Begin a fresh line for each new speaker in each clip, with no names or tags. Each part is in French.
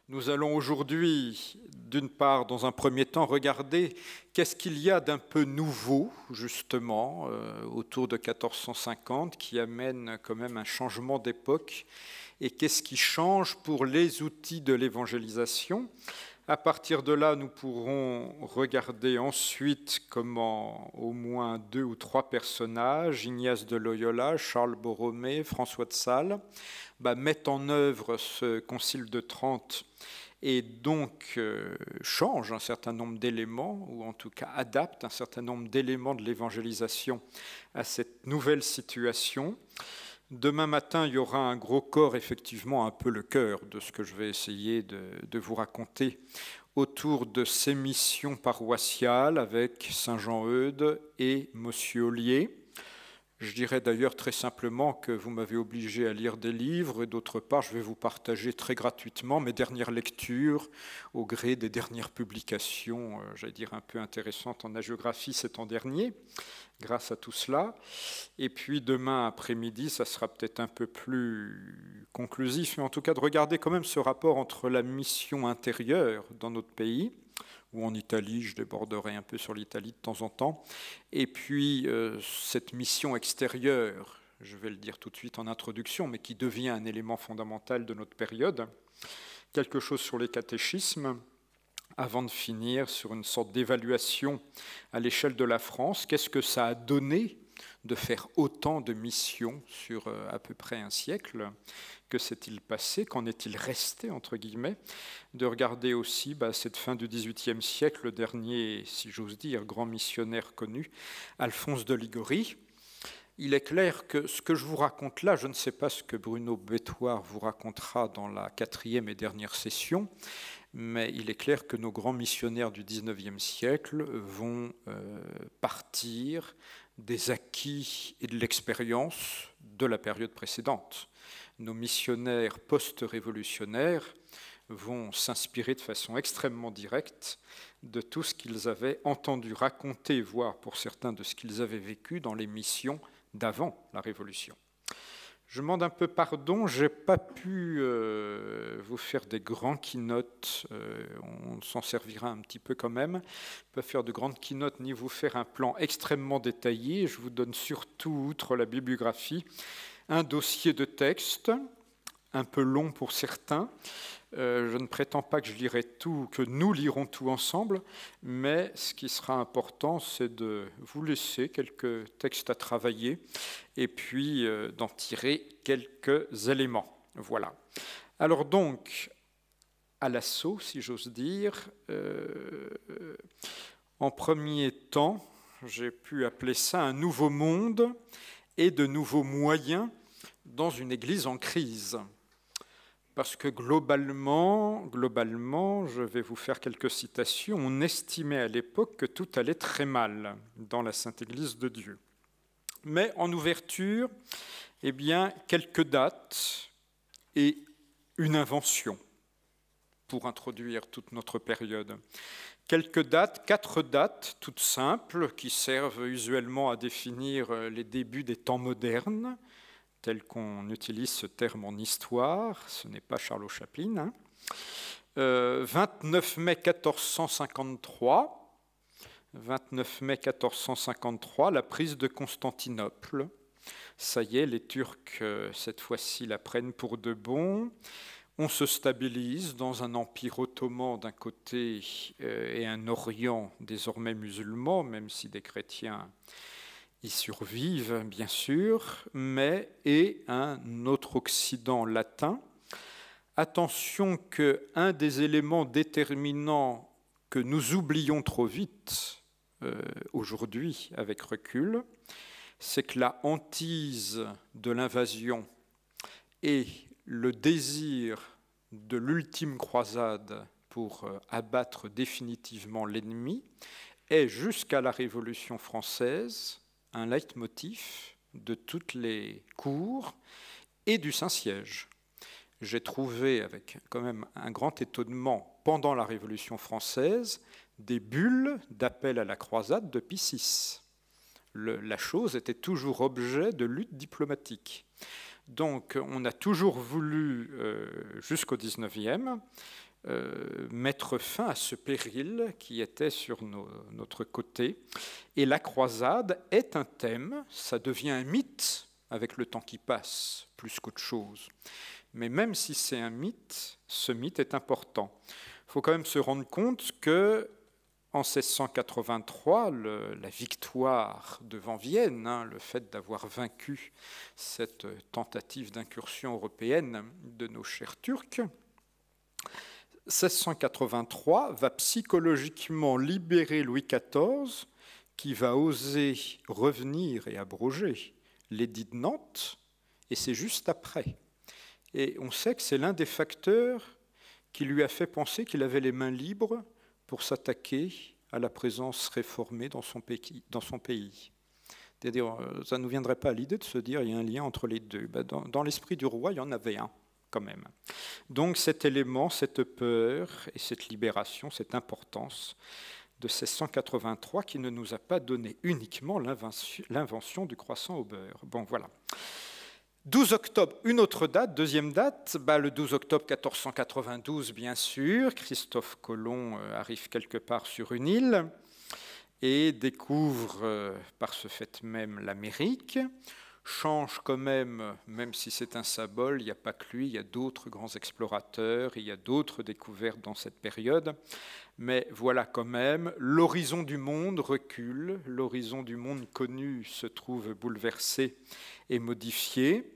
Nous allons aujourd'hui, d'une part, dans un premier temps, regarder qu'est-ce qu'il y a d'un peu nouveau, justement, autour de 1450, qui amène quand même un changement d'époque, et qu'est-ce qui change pour les outils de l'évangélisation. À partir de là, nous pourrons regarder ensuite comment au moins 2 ou 3 personnages, Ignace de Loyola, Charles Borromée, François de Sales, mettent en œuvre ce Concile de Trente et donc change un certain nombre d'éléments, ou en tout cas adapte un certain nombre d'éléments de l'évangélisation à cette nouvelle situation. Demain matin, il y aura un gros corps, effectivement, un peu le cœur de ce que je vais essayer de vous raconter autour de ces missions paroissiales avec Saint-Jean-Eudes et Monsieur Ollier. Je dirais d'ailleurs très simplement que vous m'avez obligé à lire des livres et d'autre part, je vais vous partager très gratuitement mes dernières lectures au gré des dernières publications, j'allais dire un peu intéressantes en hagiographie ces temps derniers, grâce à tout cela. Et puis demain après-midi, ça sera peut-être un peu plus conclusif, mais en tout cas de regarder quand même ce rapport entre la mission intérieure dans notre pays, ou en Italie, je déborderai un peu sur l'Italie de temps en temps, et puis cette mission extérieure, je vais le dire tout de suite en introduction, mais qui devient un élément fondamental de notre période, quelque chose sur les catéchismes, avant de finir sur une sorte d'évaluation à l'échelle de la France. Qu'est-ce que ça a donné de faire autant de missions sur à peu près un siècle? Que s'est-il passé? Qu'en est-il resté, entre guillemets? De regarder aussi cette fin du XVIIIe siècle, le dernier, si j'ose dire, grand missionnaire connu, Alphonse de Liguori. Il est clair que ce que je vous raconte là, je ne sais pas ce que Bruno Bétoir vous racontera dans la 4e et dernière session, mais il est clair que nos grands missionnaires du XIXe siècle vont partir des acquis et de l'expérience de la période précédente. Nos missionnaires post-révolutionnaires vont s'inspirer de façon extrêmement directe de tout ce qu'ils avaient entendu raconter, voire pour certains de ce qu'ils avaient vécu dans les missions d'avant la Révolution. Je demande un peu pardon, je n'ai pas pu vous faire des grands keynotes, on s'en servira un petit peu quand même, pas faire de grandes keynotes ni vous faire un plan extrêmement détaillé, je vous donne surtout, outre la bibliographie, un dossier de texte, un peu long pour certains. Je ne prétends pas que je lirai tout, que nous lirons tout ensemble, mais ce qui sera important, c'est de vous laisser quelques textes à travailler et puis d'en tirer quelques éléments. Voilà. Alors donc, à l'assaut, si j'ose dire, en premier temps, j'ai pu appeler ça un nouveau monde et de nouveaux moyens dans une Église en crise. Parce que globalement, je vais vous faire quelques citations, on estimait à l'époque que tout allait très mal dans la Sainte Église de Dieu. Mais en ouverture, eh bien, quelques dates et une invention pour introduire toute notre période. Quelques dates, 4 dates toutes simples qui servent usuellement à définir les débuts des temps modernes, tel qu'on utilise ce terme en histoire, ce n'est pas Charles Chaplin. 29 mai 1453, 29 mai 1453, la prise de Constantinople. Ça y est, les Turcs, cette fois-ci, la prennent pour de bon. On se stabilise dans un empire ottoman d'un côté et un Orient désormais musulman, même si des chrétiens y survivent, bien sûr, mais et un autre Occident latin. Attention qu'un des éléments déterminants que nous oublions trop vite aujourd'hui avec recul, c'est que la hantise de l'invasion et le désir de l'ultime croisade pour abattre définitivement l'ennemi est, jusqu'à la Révolution française, un leitmotiv de toutes les cours et du Saint-Siège. J'ai trouvé, avec quand même un grand étonnement, pendant la Révolution française, des bulles d'appel à la croisade de Pie VI. La chose était toujours objet de lutte diplomatique. Donc on a toujours voulu, jusqu'au XIXe, mettre fin à ce péril qui était sur notre côté. Et la croisade est un thème, ça devient un mythe avec le temps qui passe, plus qu'autre chose. Mais même si c'est un mythe, ce mythe est important. Il faut quand même se rendre compte que en 1683, la victoire devant Vienne, le fait d'avoir vaincu cette tentative d'incursion européenne de nos chers Turcs, 1683 va psychologiquement libérer Louis XIV, qui va oser revenir et abroger l'édit de Nantes, et c'est juste après. Et on sait que c'est l'un des facteurs qui lui a fait penser qu'il avait les mains libres pour s'attaquer à la présence réformée dans son pays. C'est-à-dire, ça ne nous viendrait pas à l'idée de se dire qu'il y a un lien entre les deux. Dans l'esprit du roi, il y en avait un, quand même. Donc cet élément, cette peur et cette libération, cette importance de 1683 qui ne nous a pas donné uniquement l'invention du croissant au beurre. Bon, voilà. 12 octobre, une autre date, deuxième date, le 12 octobre 1492, bien sûr, Christophe Colomb arrive quelque part sur une île et découvre par ce fait même l'Amérique, change quand même si c'est un symbole, il n'y a pas que lui, il y a d'autres grands explorateurs, il y a d'autres découvertes dans cette période, mais voilà quand même, l'horizon du monde recule, l'horizon du monde connu se trouve bouleversé et modifié.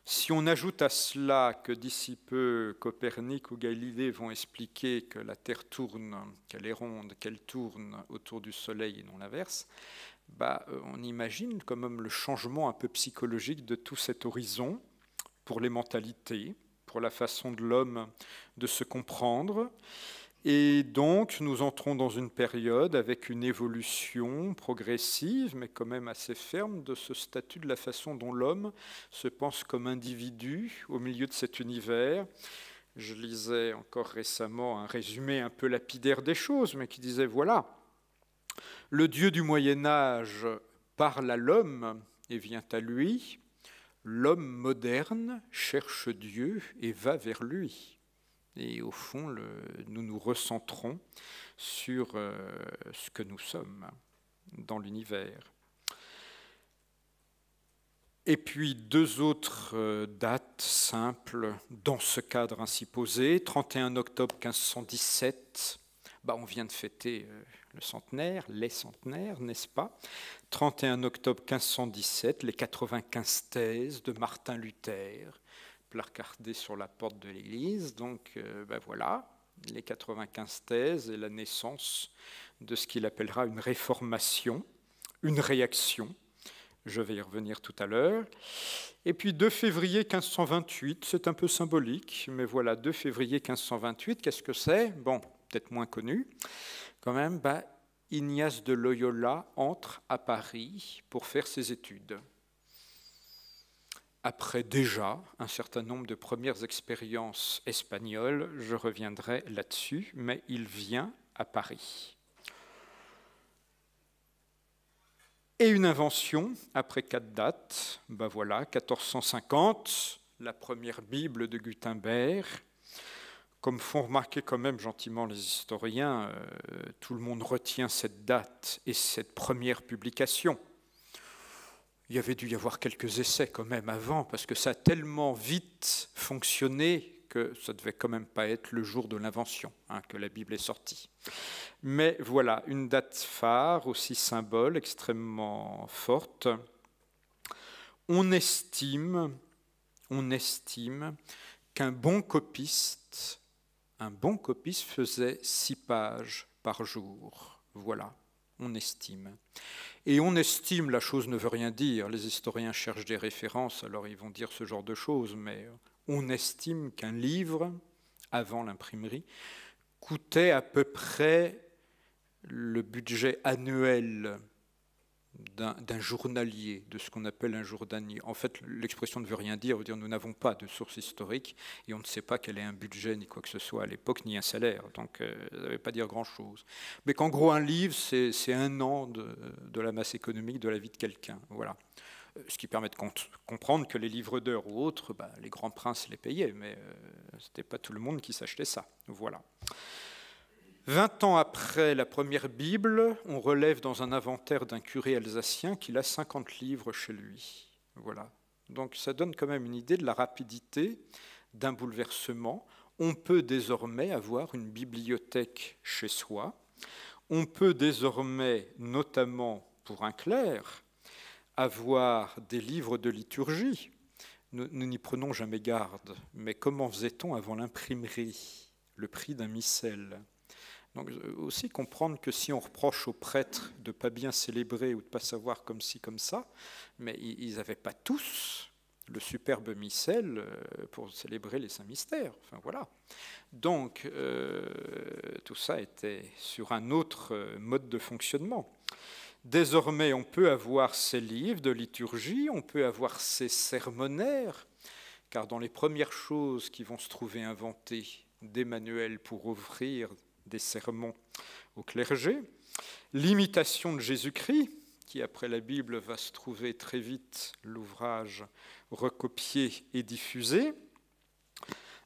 Si on ajoute à cela que d'ici peu Copernic ou Galilée vont expliquer que la Terre tourne, qu'elle est ronde, qu'elle tourne autour du Soleil et non l'inverse, on imagine quand même le changement un peu psychologique de tout cet horizon pour les mentalités, pour la façon de l'homme de se comprendre. Et donc, nous entrons dans une période avec une évolution progressive, mais quand même assez ferme, de ce statut de la façon dont l'homme se pense comme individu au milieu de cet univers. Je lisais encore récemment un résumé un peu lapidaire des choses, mais qui disait, voilà, le Dieu du Moyen-Âge parle à l'homme et vient à lui. L'homme moderne cherche Dieu et va vers lui. Et au fond, nous nous recentrons sur ce que nous sommes dans l'univers. Et puis deux autres dates simples dans ce cadre ainsi posé. 31 octobre 1517, on vient de fêter le centenaire, les centenaires, n'est-ce pas? 31 octobre 1517, les 95 thèses de Martin Luther, placardées sur la porte de l'église. Donc voilà, les 95 thèses et la naissance de ce qu'il appellera une réformation, une réaction. Je vais y revenir tout à l'heure. Et puis 2 février 1528, c'est un peu symbolique, mais voilà, 2 février 1528, qu'est-ce que c'est? Bon, peut-être moins connu. Quand même, Ignace de Loyola entre à Paris pour faire ses études. Après déjà un certain nombre de premières expériences espagnoles, je reviendrai là-dessus, mais il vient à Paris. Et une invention, après 4 dates, voilà, 1450, la première Bible de Gutenberg. Comme font remarquer quand même gentiment les historiens, tout le monde retient cette date et cette première publication. Il y avait dû y avoir quelques essais quand même avant, parce que ça a tellement vite fonctionné que ça ne devait quand même pas être le jour de l'invention, que la Bible est sortie. Mais voilà, une date phare, aussi symbole, extrêmement forte. On estime qu'un bon copiste faisait 6 pages par jour. Voilà, on estime. Et on estime, la chose ne veut rien dire, les historiens cherchent des références, alors ils vont dire ce genre de choses, mais on estime qu'un livre, avant l'imprimerie, coûtait à peu près le budget annuel d'un journalier, de ce qu'on appelle un journalier. En fait, l'expression ne veut rien dire, veut dire nous n'avons pas de source historique et on ne sait pas quel est un budget ni quoi que ce soit à l'époque, ni un salaire, donc ça ne veut pas dire grand-chose. Mais qu'en gros, un livre, c'est 1 an de la masse économique de la vie de quelqu'un, voilà. Ce qui permet de comprendre que les livres d'heures ou autres, les grands princes les payaient, mais ce n'était pas tout le monde qui s'achetait ça. Voilà. 20 ans après la première Bible, on relève dans un inventaire d'un curé alsacien qu'il a 50 livres chez lui. Voilà. Donc ça donne quand même une idée de la rapidité d'un bouleversement. On peut désormais avoir une bibliothèque chez soi. On peut désormais, notamment pour un clerc, avoir des livres de liturgie. Nous n'y prenons jamais garde, mais comment faisait-on avant l'imprimerie, le prix d'un missel? Donc aussi comprendre que si on reproche aux prêtres de ne pas bien célébrer ou de ne pas savoir comme ci, comme ça, mais ils n'avaient pas tous le superbe missel pour célébrer les saints mystères. Enfin, voilà. Donc tout ça était sur un autre mode de fonctionnement. Désormais, on peut avoir ces livres de liturgie, on peut avoir ces sermonnaires, car dans les premières choses qui vont se trouver inventées, des manuels pour offrir des sermons au clergé, l'imitation de Jésus-Christ, qui après la Bible va se trouver très vite l'ouvrage recopié et diffusé,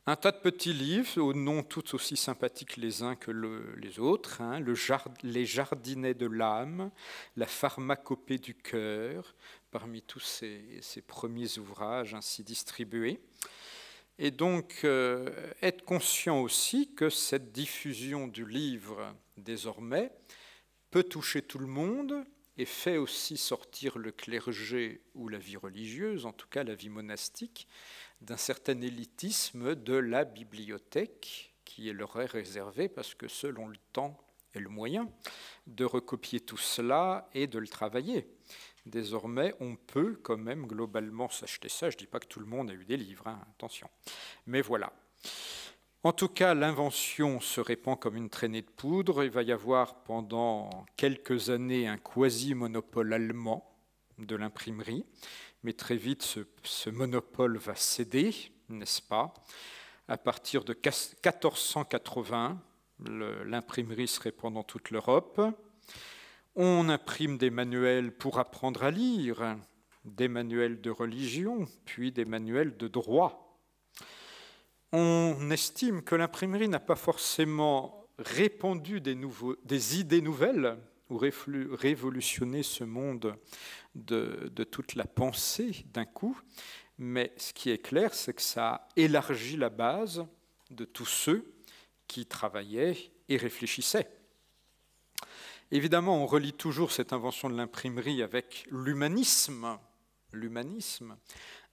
un tas de petits livres, aux noms tout aussi sympathiques les uns que les autres, les jardinets de l'âme, la pharmacopée du cœur, parmi tous ces premiers ouvrages ainsi distribués. Et donc, être conscient aussi que cette diffusion du livre, désormais, peut toucher tout le monde et fait aussi sortir le clergé ou la vie religieuse, en tout cas la vie monastique, d'un certain élitisme de la bibliothèque qui leur est réservé parce que selon le temps et le moyen de recopier tout cela et de le travailler. Désormais, on peut quand même globalement s'acheter ça. Je ne dis pas que tout le monde a eu des livres, attention. Mais voilà. En tout cas, l'invention se répand comme une traînée de poudre. Il va y avoir pendant quelques années un quasi-monopole allemand de l'imprimerie. Mais très vite, ce monopole va céder, n'est-ce pas? À partir de 1480, l'imprimerie se répand dans toute l'Europe. On imprime des manuels pour apprendre à lire, des manuels de religion, puis des manuels de droit. On estime que l'imprimerie n'a pas forcément répandu des idées nouvelles ou révolutionné ce monde de toute la pensée d'un coup, mais ce qui est clair, c'est que ça a élargi la base de tous ceux qui travaillaient et réfléchissaient. Évidemment, on relie toujours cette invention de l'imprimerie avec l'humanisme. L'humanisme.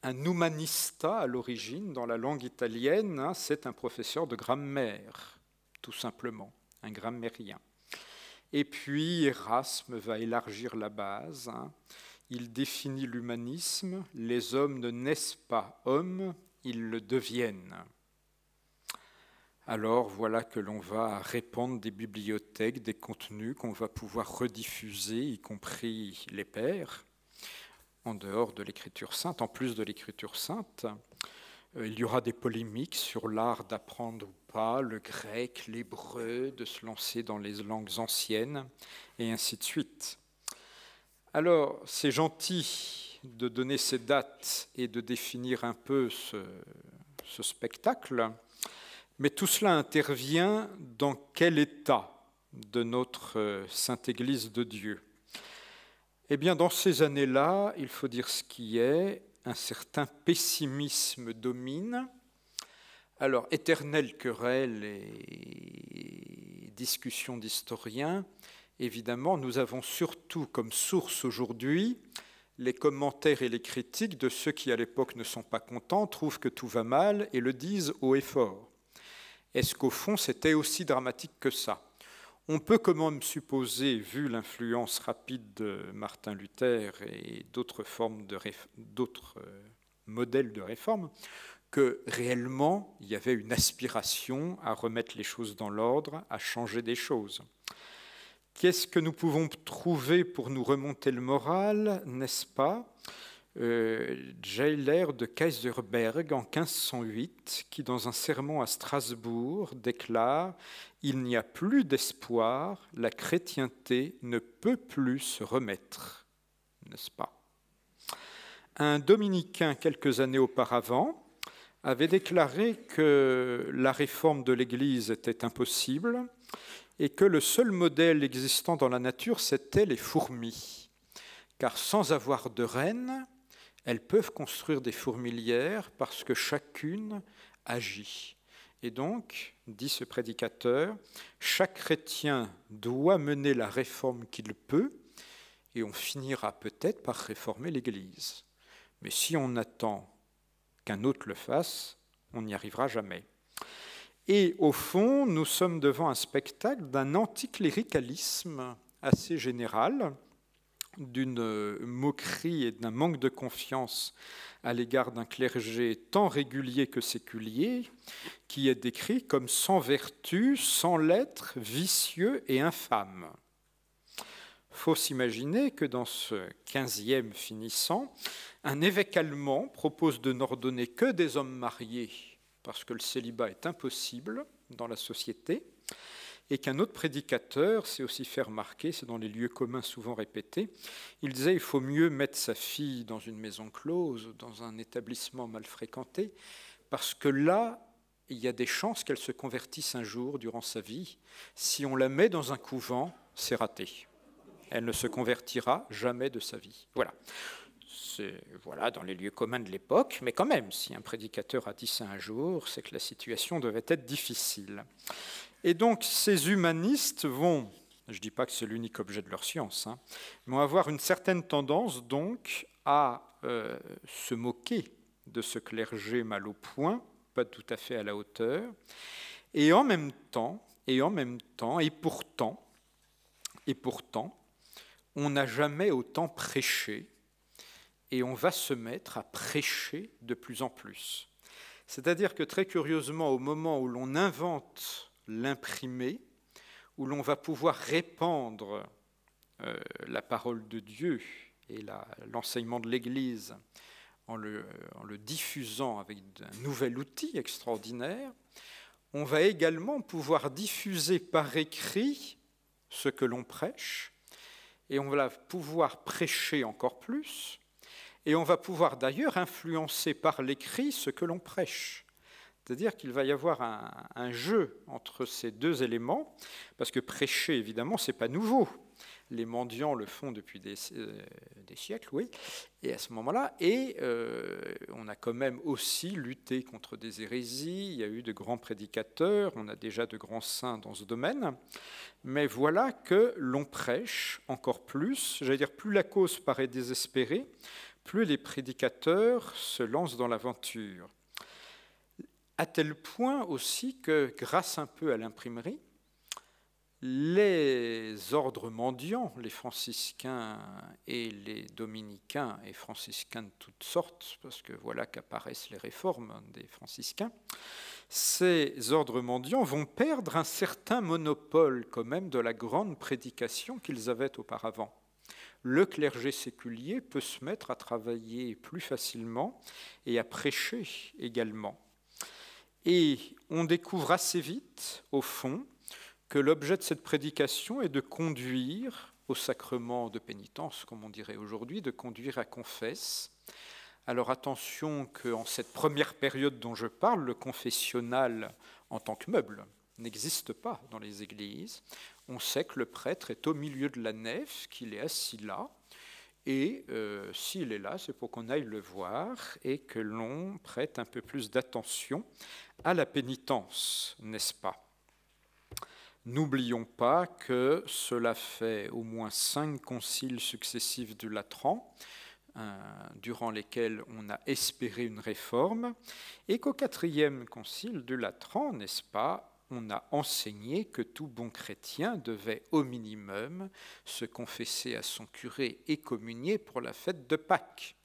Un humanista, à l'origine, dans la langue italienne, c'est un professeur de grammaire, tout simplement, un grammairien. Et puis, Erasme va élargir la base. Il définit l'humanisme. Les hommes ne naissent pas hommes, ils le deviennent. Alors voilà que l'on va répandre des bibliothèques, des contenus qu'on va pouvoir rediffuser, y compris les pères, en dehors de l'écriture sainte. En plus de l'écriture sainte, il y aura des polémiques sur l'art d'apprendre ou pas le grec, l'hébreu, de se lancer dans les langues anciennes, et ainsi de suite. Alors, c'est gentil de donner ces dates et de définir un peu ce spectacle, mais tout cela intervient dans quel état de notre Sainte Église de Dieu? Eh bien, dans ces années-là, il faut dire ce qui est, un certain pessimisme domine. Alors, éternelle querelle et discussion d'historiens, évidemment, nous avons surtout comme source aujourd'hui les commentaires et les critiques de ceux qui, à l'époque, ne sont pas contents, trouvent que tout va mal et le disent haut et fort. Est-ce qu'au fond, c'était aussi dramatique que ça? On peut quand même supposer, vu l'influence rapide de Martin Luther et d'autres modèles de réforme, que réellement, il y avait une aspiration à remettre les choses dans l'ordre, à changer des choses. Qu'est-ce que nous pouvons trouver pour nous remonter le moral, n'est-ce pas? Geiler de Kaiserberg en 1508, qui dans un sermon à Strasbourg déclare « Il n'y a plus d'espoir, la chrétienté ne peut plus se remettre », n'est-ce pas? Un dominicain, quelques années auparavant, avait déclaré que la réforme de l'Église était impossible et que le seul modèle existant dans la nature, c'était les fourmis. Car sans avoir de reine, elles peuvent construire des fourmilières parce que chacune agit. Et donc, dit ce prédicateur, chaque chrétien doit mener la réforme qu'il peut et on finira peut-être par réformer l'Église. Mais si on attend qu'un autre le fasse, on n'y arrivera jamais. Et au fond, nous sommes devant un spectacle d'un anticléricalisme assez général, d'une moquerie et d'un manque de confiance à l'égard d'un clergé tant régulier que séculier, qui est décrit comme sans vertu, sans lettres, vicieux et infâme. Il faut s'imaginer que dans ce 15e finissant, un évêque allemand propose de n'ordonner que des hommes mariés, parce que le célibat est impossible dans la société, et qu'un autre prédicateur s'est aussi fait remarquer, c'est dans les lieux communs souvent répétés, il disait il faut mieux mettre sa fille dans une maison close, dans un établissement mal fréquenté, parce que là, il y a des chances qu'elle se convertisse un jour durant sa vie. Si on la met dans un couvent, c'est raté. Elle ne se convertira jamais de sa vie. Voilà. C'est dans les lieux communs de l'époque, mais quand même, si un prédicateur a dit ça un jour, c'est que la situation devait être difficile. Et donc, ces humanistes vont, je ne dis pas que c'est l'unique objet de leur science, vont avoir une certaine tendance donc à se moquer de ce clergé mal au point, pas tout à fait à la hauteur, et en même temps, et pourtant, on n'a jamais autant prêché, et on va se mettre à prêcher de plus en plus. C'est-à-dire que très curieusement, au moment où l'on invente l'imprimé, où l'on va pouvoir répandre la parole de Dieu et l'enseignement de l'Église en le diffusant avec un nouvel outil extraordinaire, on va également pouvoir diffuser par écrit ce que l'on prêche, et on va pouvoir prêcher encore plus, et on va pouvoir d'ailleurs influencer par l'écrit ce que l'on prêche. C'est-à-dire qu'il va y avoir un jeu entre ces deux éléments, parce que prêcher, évidemment, ce n'est pas nouveau. Les mendiants le font depuis des siècles, oui, et à ce moment-là, on a quand même aussi lutté contre des hérésies, il y a eu de grands prédicateurs, on a déjà de grands saints dans ce domaine, mais voilà que l'on prêche encore plus, j'allais dire, plus la cause paraît désespérée, plus les prédicateurs se lancent dans l'aventure. À tel point aussi que, grâce un peu à l'imprimerie, les ordres mendiants, les franciscains et les dominicains et franciscains de toutes sortes, parce que voilà qu'apparaissent les réformes des franciscains, ces ordres mendiants vont perdre un certain monopole quand même de la grande prédication qu'ils avaient auparavant. Le clergé séculier peut se mettre à travailler plus facilement et à prêcher également. Et on découvre assez vite, au fond, que l'objet de cette prédication est de conduire au sacrement de pénitence, comme on dirait aujourd'hui, de conduire à confesse. Alors attention qu'en cette première période dont je parle, le confessionnal en tant que meuble n'existe pas dans les églises. On sait que le prêtre est au milieu de la nef, qu'il est assis là, et s'il est là, c'est pour qu'on aille le voir et que l'on prête un peu plus d'attention à la pénitence, n'est-ce pas ? N'oublions pas que cela fait au moins 5 conciles successifs du Latran, durant lesquels on a espéré une réforme, et qu'au 4e concile du Latran, n'est-ce pas, on a enseigné que tout bon chrétien devait au minimum se confesser à son curé et communier pour la fête de Pâques.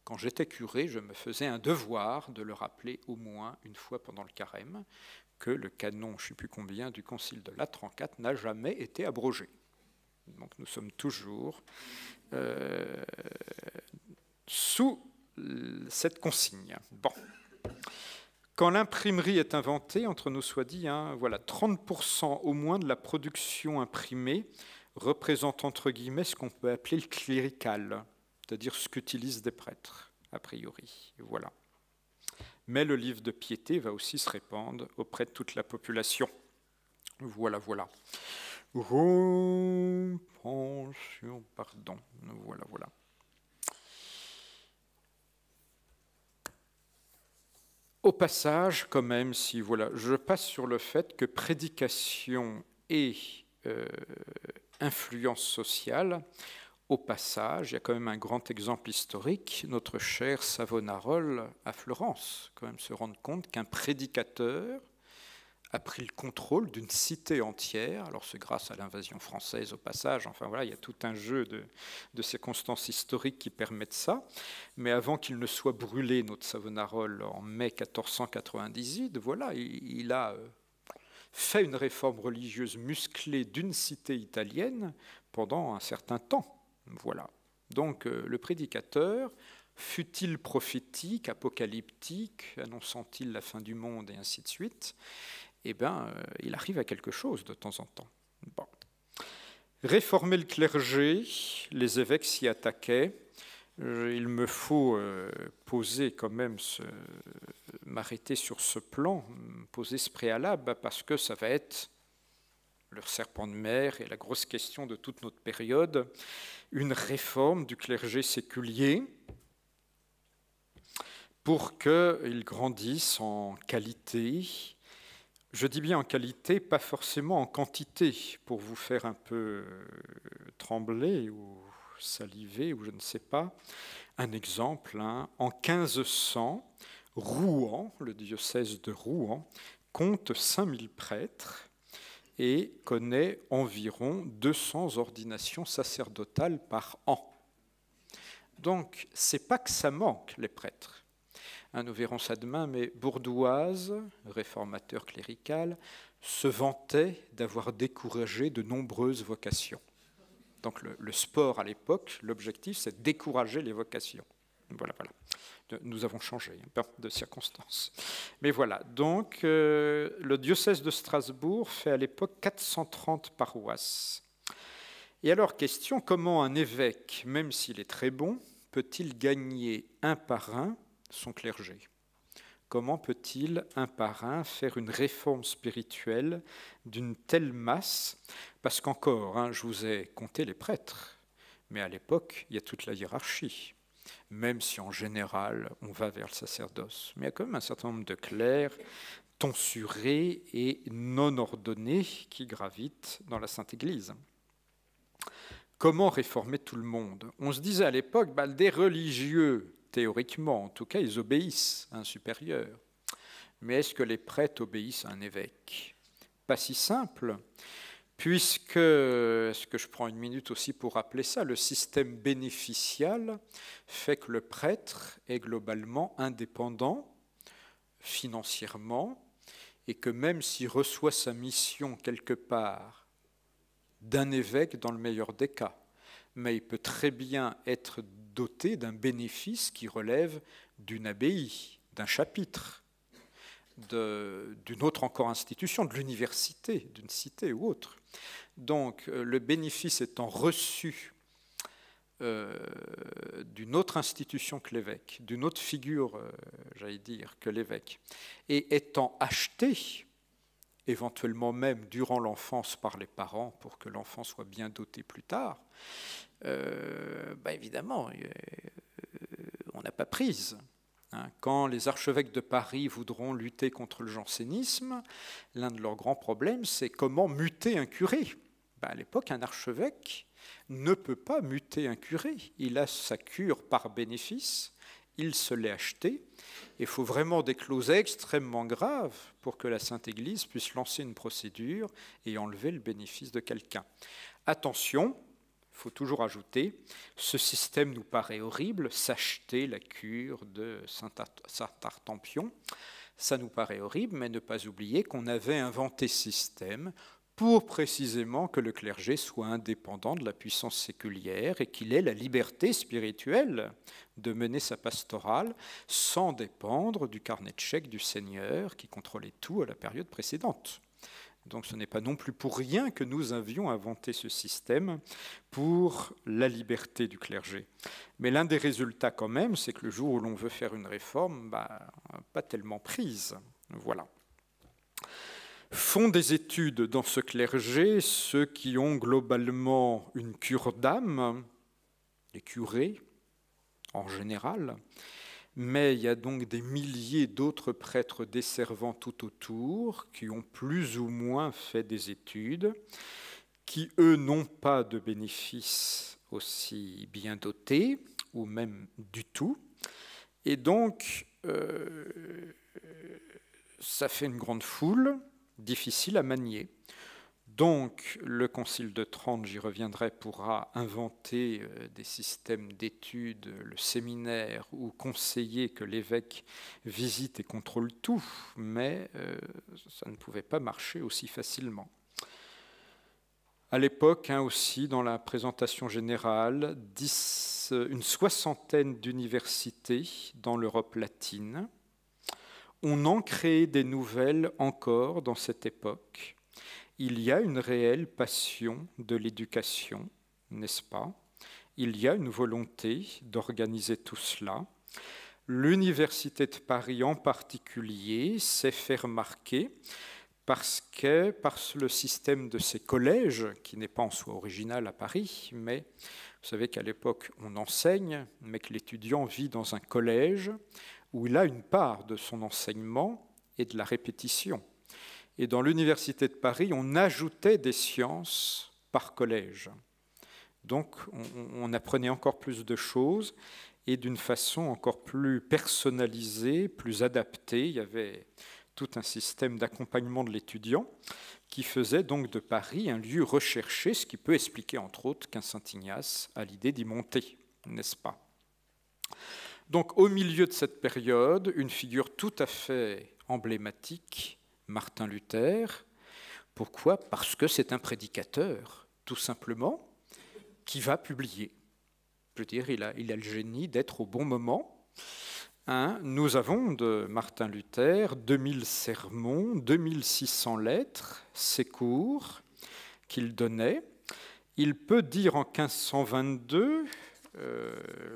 Quand j'étais curé, je me faisais un devoir de le rappeler au moins une fois pendant le carême, que le canon, je ne sais plus combien, du concile de Latran IV n'a jamais été abrogé. Donc nous sommes toujours sous cette consigne. Bon. Quand l'imprimerie est inventée, entre nous soit dit, voilà, 30% au moins de la production imprimée représente entre guillemets ce qu'on peut appeler le clérical, c'est-à-dire ce qu'utilisent des prêtres, a priori. Voilà. Mais le livre de piété va aussi se répandre auprès de toute la population. Voilà, voilà. Repensons, pardon. Voilà, voilà. Au passage, quand même, si voilà, je passe sur le fait que prédication et influence sociale, au passage, il y a quand même un grand exemple historique, notre cher Savonarola à Florence, quand même se rendre compte qu'un prédicateur a pris le contrôle d'une cité entière. Alors c'est grâce à l'invasion française au passage, enfin voilà, il y a tout un jeu de circonstances historiques qui permettent ça. Mais avant qu'il ne soit brûlé, notre Savonarola, en mai 1498, voilà, il a fait une réforme religieuse musclée d'une cité italienne pendant un certain temps. Voilà. Donc le prédicateur, fut-il prophétique, apocalyptique, annonçant-il la fin du monde et ainsi de suite, eh bien, il arrive à quelque chose de temps en temps. Bon. Réformer le clergé, les évêques s'y attaquaient. Il me faut poser quand même, m'arrêter sur ce plan, poser ce préalable, parce que ça va être le serpent de mer et la grosse question de toute notre période, une réforme du clergé séculier pour qu'il grandisse en qualité. Je dis bien en qualité, pas forcément en quantité, pour vous faire un peu trembler ou saliver, ou je ne sais pas. Un exemple, hein, en 1500, Rouen, le diocèse de Rouen, compte 5000 prêtres et connaît environ 200 ordinations sacerdotales par an. Donc, c'est pas que ça manque, les prêtres. Nous verrons ça demain, mais Bourdoise, réformateur clérical, se vantait d'avoir découragé de nombreuses vocations. Donc le sport à l'époque, l'objectif, c'est de décourager les vocations. Voilà, voilà. Nous avons changé de circonstances. Mais voilà, donc le diocèse de Strasbourg fait à l'époque 430 paroisses. Et alors, question, comment un évêque, même s'il est très bon, peut-il gagner un par un son clergé? Comment peut-il, un par un, faire une réforme spirituelle d'une telle masse? Parce qu'encore, hein, je vous ai compté les prêtres, mais à l'époque, il y a toute la hiérarchie, même si en général, on va vers le sacerdoce. Mais il y a quand même un certain nombre de clercs tonsurés et non ordonnés qui gravitent dans la Sainte Église. Comment réformer tout le monde? On se disait à l'époque, des religieux, théoriquement, en tout cas, ils obéissent à un supérieur. Mais est-ce que les prêtres obéissent à un évêque? Pas si simple, puisque, est-ce que je prends une minute aussi pour rappeler ça, le système bénéficial fait que le prêtre est globalement indépendant financièrement, et que même s'il reçoit sa mission quelque part d'un évêque dans le meilleur des cas, mais il peut très bien être doté d'un bénéfice qui relève d'une abbaye, d'un chapitre, d'une autre encore institution, de l'université, d'une cité ou autre. Donc le bénéfice étant reçu d'une autre institution que l'évêque, d'une autre figure, j'allais dire, que l'évêque, et étant acheté, éventuellement même durant l'enfance par les parents pour que l'enfant soit bien doté plus tard, évidemment, on n'a pas prise. Quand les archevêques de Paris voudront lutter contre le jansénisme, l'un de leurs grands problèmes, c'est comment muter un curé. À l'époque, un archevêque ne peut pas muter un curé. Il a sa cure par bénéfice, il se l'est acheté. Il faut vraiment des clauses extrêmement graves pour que la Sainte Église puisse lancer une procédure et enlever le bénéfice de quelqu'un. Attention, il faut toujours ajouter, ce système nous paraît horrible, s'acheter la cure de Saint-Artampion, ça nous paraît horrible, mais ne pas oublier qu'on avait inventé ce système pour précisément que le clergé soit indépendant de la puissance séculière et qu'il ait la liberté spirituelle de mener sa pastorale sans dépendre du carnet de chèques du Seigneur qui contrôlait tout à la période précédente. Donc ce n'est pas non plus pour rien que nous avions inventé ce système pour la liberté du clergé. Mais l'un des résultats quand même, c'est que le jour où l'on veut faire une réforme, pas tellement prise. Voilà. Font des études dans ce clergé ceux qui ont globalement une cure d'âme, les curés en général, mais il y a donc des milliers d'autres prêtres desservants tout autour qui ont plus ou moins fait des études, qui eux n'ont pas de bénéfices aussi bien dotés, ou même du tout. Et donc, ça fait une grande foule, difficile à manier. Donc, le Concile de Trente, j'y reviendrai, pourra inventer des systèmes d'études, le séminaire, ou conseiller que l'évêque visite et contrôle tout, mais ça ne pouvait pas marcher aussi facilement. À l'époque, aussi, dans la présentation générale, une soixantaine d'universités dans l'Europe latine. On en crée des nouvelles encore dans cette époque. Il y a une réelle passion de l'éducation, n'est-ce pas? Il y a une volonté d'organiser tout cela. L'Université de Paris en particulier s'est fait remarquer par le système de ces collèges, qui n'est pas en soi original à Paris, mais vous savez qu'à l'époque on enseigne, mais que l'étudiant vit dans un collège où il a une part de son enseignement et de la répétition. Et dans l'Université de Paris, on ajoutait des sciences par collège. Donc, on apprenait encore plus de choses et d'une façon encore plus personnalisée, plus adaptée. Il y avait tout un système d'accompagnement de l'étudiant qui faisait donc de Paris un lieu recherché, ce qui peut expliquer, entre autres, qu'un Saint-Ignace a l'idée d'y monter, n'est-ce pas? Donc, au milieu de cette période, une figure tout à fait emblématique, Martin Luther. Pourquoi? Parce que c'est un prédicateur, tout simplement, qui va publier. Je veux dire, il a le génie d'être au bon moment. Nous avons de Martin Luther 2000 sermons, 2600 lettres, ses cours qu'il donnait. Il peut dire en 1522,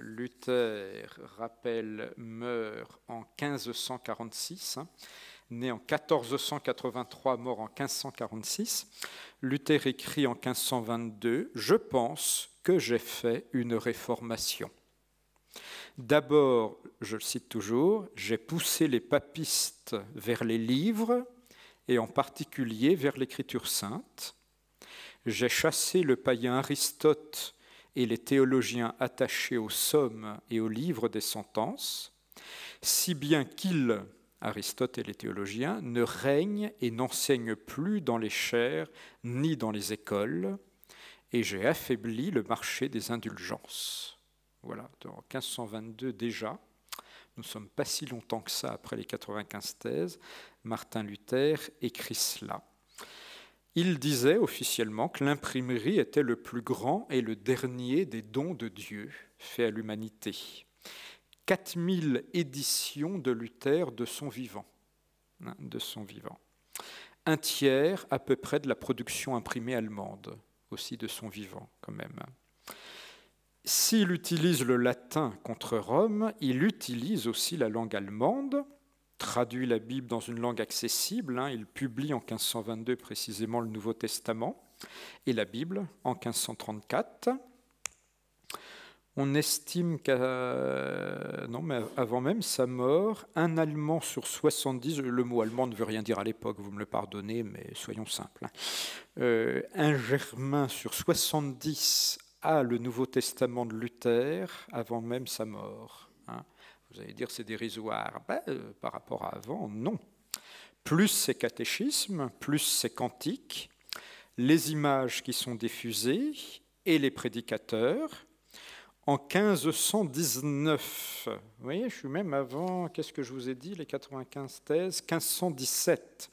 Luther, rappelle, meurt en 1546, né en 1483, mort en 1546, Luther écrit en 1522 « Je pense que j'ai fait une réformation. D'abord, je le cite toujours, j'ai poussé les papistes vers les livres et en particulier vers l'Écriture sainte. J'ai chassé le païen Aristote et les théologiens attachés aux sommes et aux livres des sentences, si bien qu'ils, Aristote et les théologiens, ne règnent et n'enseignent plus dans les chaires ni dans les écoles, et j'ai affaibli le marché des indulgences. » Voilà, en 1522 déjà, nous ne sommes pas si longtemps que ça après les 95 thèses, Martin Luther écrit cela. Il disait officiellement que l'imprimerie était le plus grand et le dernier des dons de Dieu faits à l'humanité. 4000 éditions de Luther de son vivant. Un tiers à peu près de la production imprimée allemande, aussi de son vivant quand même. S'il utilise le latin contre Rome, il utilise aussi la langue allemande, traduit la Bible dans une langue accessible, il publie en 1522 précisément le Nouveau Testament et la Bible en 1534. On estime qu'avant même sa mort, un Allemand sur 70, le mot allemand ne veut rien dire à l'époque, vous me le pardonnez, mais soyons simples, un Germain sur 70 a le Nouveau Testament de Luther avant même sa mort. Vous allez dire c'est dérisoire. Par rapport à avant, non. Plus c'est catéchisme, plus c'est cantique, les images qui sont diffusées et les prédicateurs. En 1519, vous voyez, je suis même avant, qu'est-ce que je vous ai dit, les 95 thèses, 1517.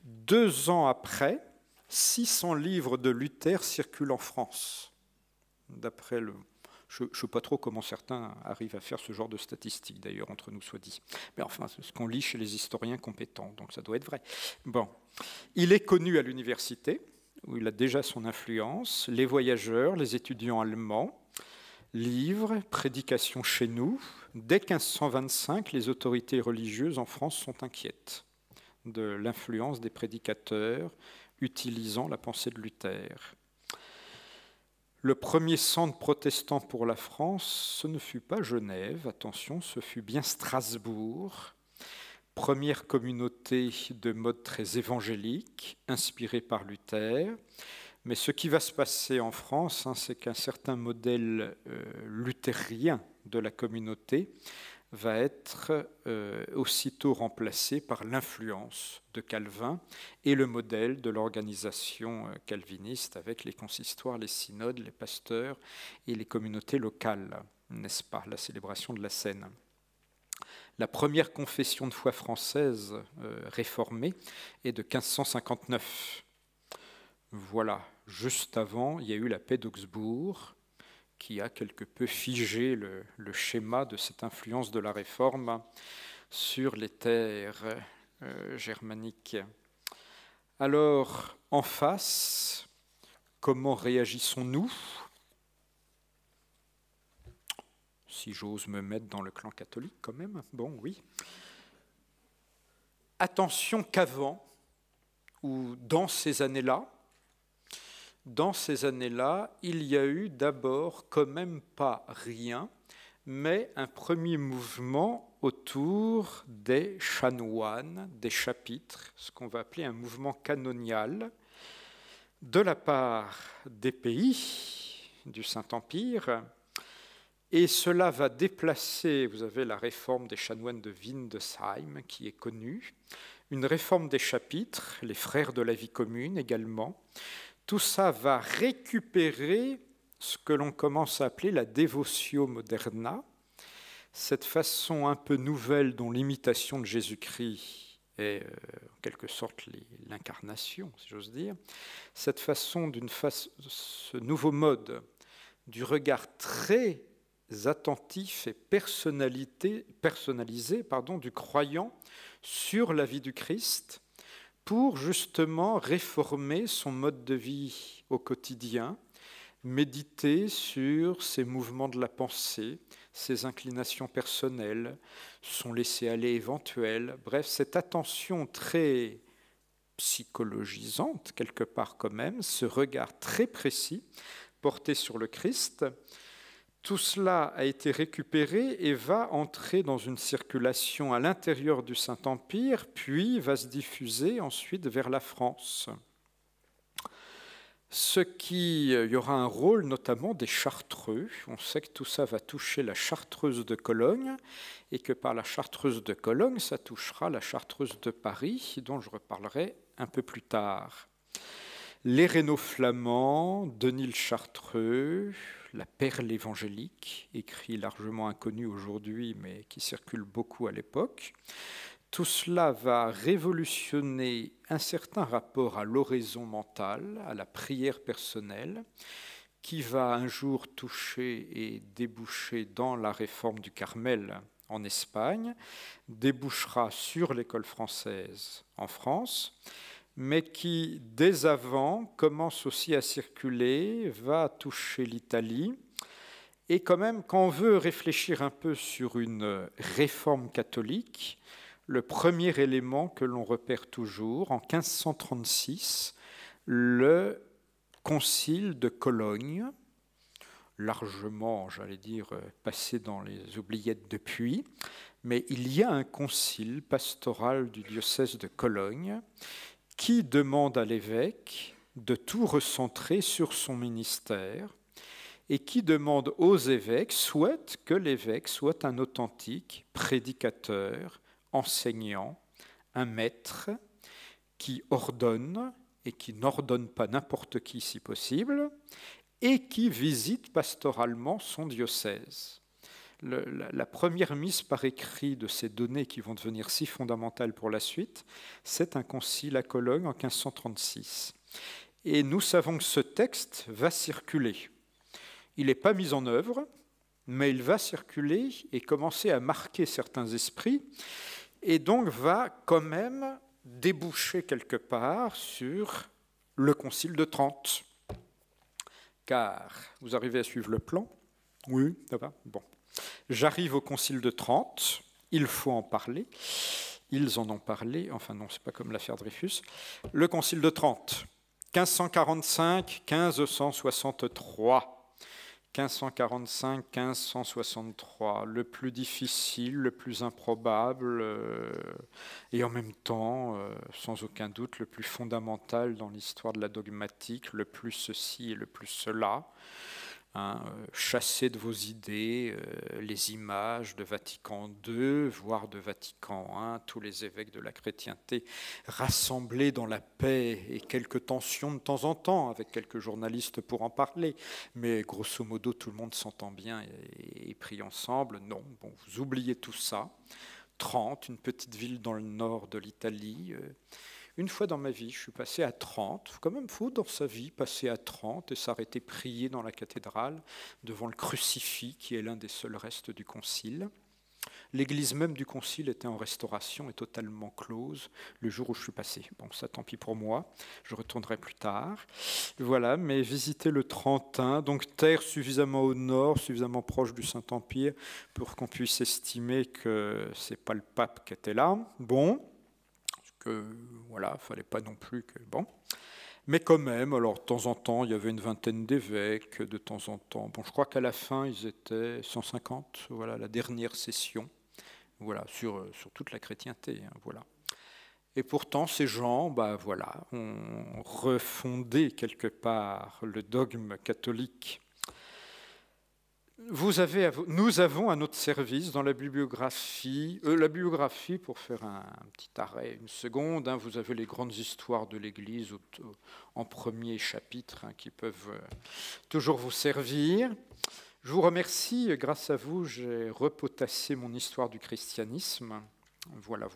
2 ans après, 600 livres de Luther circulent en France, d'après Je ne sais pas trop comment certains arrivent à faire ce genre de statistiques, d'ailleurs, entre nous soit dit. Mais enfin, c'est ce qu'on lit chez les historiens compétents, donc ça doit être vrai. Bon. Il est connu à l'université, où il a déjà son influence, les voyageurs, les étudiants allemands, livres, prédications chez nous. Dès 1525, les autorités religieuses en France sont inquiètes de l'influence des prédicateurs utilisant la pensée de Luther. Le premier centre protestant pour la France, ce ne fut pas Genève, attention, ce fut bien Strasbourg, première communauté de mode très évangélique, inspirée par Luther. Mais ce qui va se passer en France, c'est qu'un certain modèle luthérien de la communauté va être aussitôt remplacé par l'influence de Calvin et le modèle de l'organisation calviniste avec les consistoires, les synodes, les pasteurs et les communautés locales, n'est-ce pas, la célébration de la Seine. La première confession de foi française réformée est de 1559. Voilà, juste avant, il y a eu la paix d'Augsbourg, qui a quelque peu figé le schéma de cette influence de la Réforme sur les terres germaniques. Alors, en face, comment réagissons-nous? Si j'ose me mettre dans le clan catholique quand même, bon, oui. Attention qu'avant, ou dans ces années-là, il y a eu d'abord quand même pas rien, mais un premier mouvement autour des chanoines, des chapitres, ce qu'on va appeler un mouvement canonial, de la part des pays du Saint-Empire. Et cela va déplacer, vous avez la réforme des chanoines de Windesheim qui est connue, une réforme des chapitres, les frères de la vie commune également. Tout ça va récupérer ce que l'on commence à appeler la devotio moderna, cette façon un peu nouvelle dont l'imitation de Jésus-Christ est en quelque sorte l'incarnation, si j'ose dire, cette façon ce nouveau mode du regard très attentif et personnalisé du croyant sur la vie du Christ pour justement réformer son mode de vie au quotidien, méditer sur ses mouvements de la pensée, ses inclinations personnelles, son laisser-aller éventuel, bref, cette attention très psychologisante quelque part quand même, ce regard très précis porté sur le Christ. Tout cela a été récupéré et va entrer dans une circulation à l'intérieur du Saint-Empire, puis va se diffuser ensuite vers la France. Il y aura un rôle notamment des Chartreux. On sait que tout ça va toucher la Chartreuse de Cologne et que par la Chartreuse de Cologne, ça touchera la Chartreuse de Paris, dont je reparlerai un peu plus tard. Les Rhénaux-Flamands, Denis le Chartreux, la perle évangélique, écrit largement inconnu aujourd'hui, mais qui circule beaucoup à l'époque. Tout cela va révolutionner un certain rapport à l'oraison mentale, à la prière personnelle, qui va un jour toucher et déboucher dans la réforme du Carmel en Espagne, débouchera sur l'école française en France, mais qui, dès avant, commence aussi à circuler, va toucher l'Italie. Et quand même, quand on veut réfléchir un peu sur une réforme catholique, le premier élément que l'on repère toujours, en 1536, le concile de Cologne, largement, j'allais dire, passé dans les oubliettes depuis, mais il y a un concile pastoral du diocèse de Cologne qui demande à l'évêque de tout recentrer sur son ministère et qui demande aux évêques, souhaite que l'évêque soit un authentique prédicateur, enseignant, un maître qui ordonne et qui n'ordonne pas n'importe qui si possible et qui visite pastoralement son diocèse. La première mise par écrit de ces données qui vont devenir si fondamentales pour la suite, c'est un concile à Cologne en 1536. Et nous savons que ce texte va circuler. Il n'est pas mis en œuvre, mais il va circuler et commencer à marquer certains esprits, et donc va quand même déboucher quelque part sur le Concile de Trente. Car, vous arrivez à suivre le plan? Oui, ça va? Bon. J'arrive au Concile de Trente, il faut en parler. Ils en ont parlé, enfin non, c'est pas comme l'affaire Dreyfus. Le Concile de Trente, 1545-1563. 1545-1563, le plus difficile, le plus improbable, et en même temps, sans aucun doute, le plus fondamental dans l'histoire de la dogmatique, le plus ceci et le plus cela. Chassez de vos idées les images de Vatican II, voire de Vatican I, tous les évêques de la chrétienté rassemblés dans la paix et quelques tensions de temps en temps, avec quelques journalistes pour en parler, mais grosso modo tout le monde s'entend bien et prie ensemble. Non, bon, vous oubliez tout ça. Trente, une petite ville dans le nord de l'Italie. Une fois dans ma vie, je suis passé à 30. Quand même, il faut dans sa vie passer à 30 et s'arrêter prier dans la cathédrale devant le crucifix qui est l'un des seuls restes du concile. L'église même du concile était en restauration et totalement close le jour où je suis passé. Bon, ça tant pis pour moi, je retournerai plus tard. Voilà, mais visiter le Trentin, donc terre suffisamment au nord, suffisamment proche du Saint-Empire pour qu'on puisse estimer que ce n'est pas le pape qui était là. Bon. Que voilà, il ne fallait pas non plus que... Bon. Mais quand même, alors de temps en temps, il y avait une vingtaine d'évêques, de temps en temps. Bon, je crois qu'à la fin, ils étaient 150, voilà, la dernière session, voilà, sur toute la chrétienté, hein, voilà. Et pourtant, ces gens, voilà, ont refondé quelque part le dogme catholique. Nous avons à notre service dans la bibliographie, pour faire un petit arrêt, une seconde, hein, vous avez les grandes histoires de l'Église en premier chapitre qui peuvent toujours vous servir. Je vous remercie, grâce à vous, j'ai repotassé mon histoire du christianisme. Voilà.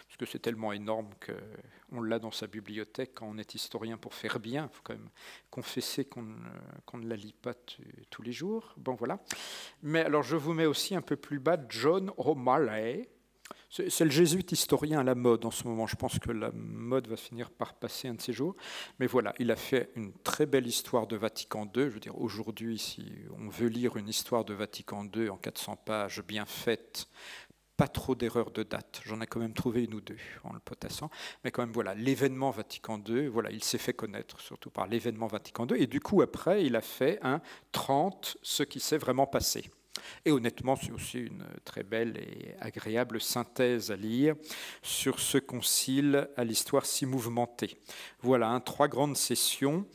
Parce que c'est tellement énorme qu'on l'a dans sa bibliothèque quand on est historien pour faire bien. Il faut quand même confesser qu'on ne la lit pas tous les jours. Bon, voilà. Mais alors, je vous mets aussi un peu plus bas John O'Malley. C'est le jésuite historien à la mode en ce moment. Je pense que la mode va finir par passer un de ces jours. Mais voilà, il a fait une très belle histoire de Vatican II. Je veux dire, aujourd'hui, si on veut lire une histoire de Vatican II en 400 pages bien faite, pas trop d'erreurs de date. J'en ai quand même trouvé une ou deux en le potassant. Mais quand même, voilà, l'événement Vatican II, voilà, il s'est fait connaître, surtout par l'événement Vatican II. Et du coup, après, il a fait un 30, ce qui s'est vraiment passé. Et honnêtement, c'est aussi une très belle et agréable synthèse à lire sur ce concile à l'histoire si mouvementée. Voilà, 3 grandes sessions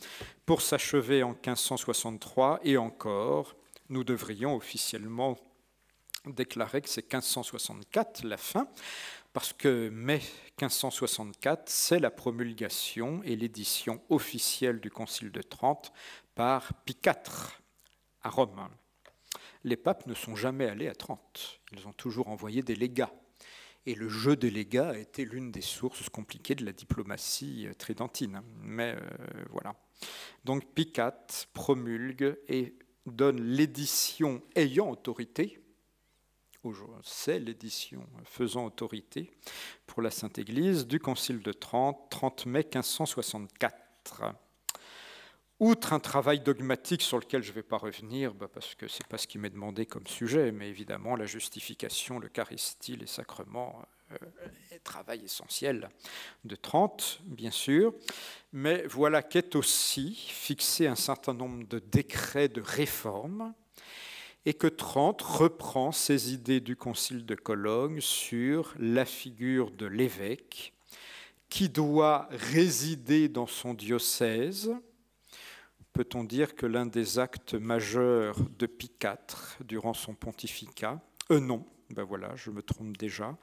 pour s'achever en 1563. Et encore, nous devrions officiellement déclarer que c'est 1564 la fin, parce que mai 1564, c'est la promulgation et l'édition officielle du Concile de Trente par Pie IV à Rome. Les papes ne sont jamais allés à Trente, ils ont toujours envoyé des légats. Et le jeu des légats a été l'une des sources compliquées de la diplomatie tridentine. Mais voilà. Donc Pie IV promulgue et donne l'édition ayant autorité. C'est l'édition faisant autorité pour la Sainte Église du Concile de Trente, 30 mai 1564. Outre un travail dogmatique sur lequel je ne vais pas revenir, parce que ce n'est pas ce qui m'est demandé comme sujet, mais évidemment la justification, l'Eucharistie, les sacrements, travail essentiel de Trente, bien sûr. Mais voilà qu'est aussi fixé un certain nombre de décrets de réforme, et que Trente reprend ses idées du Concile de Cologne sur la figure de l'évêque qui doit résider dans son diocèse. Peut-on dire que l'un des actes majeurs de Pie IV durant son pontificat, non, voilà, je me trompe déjà,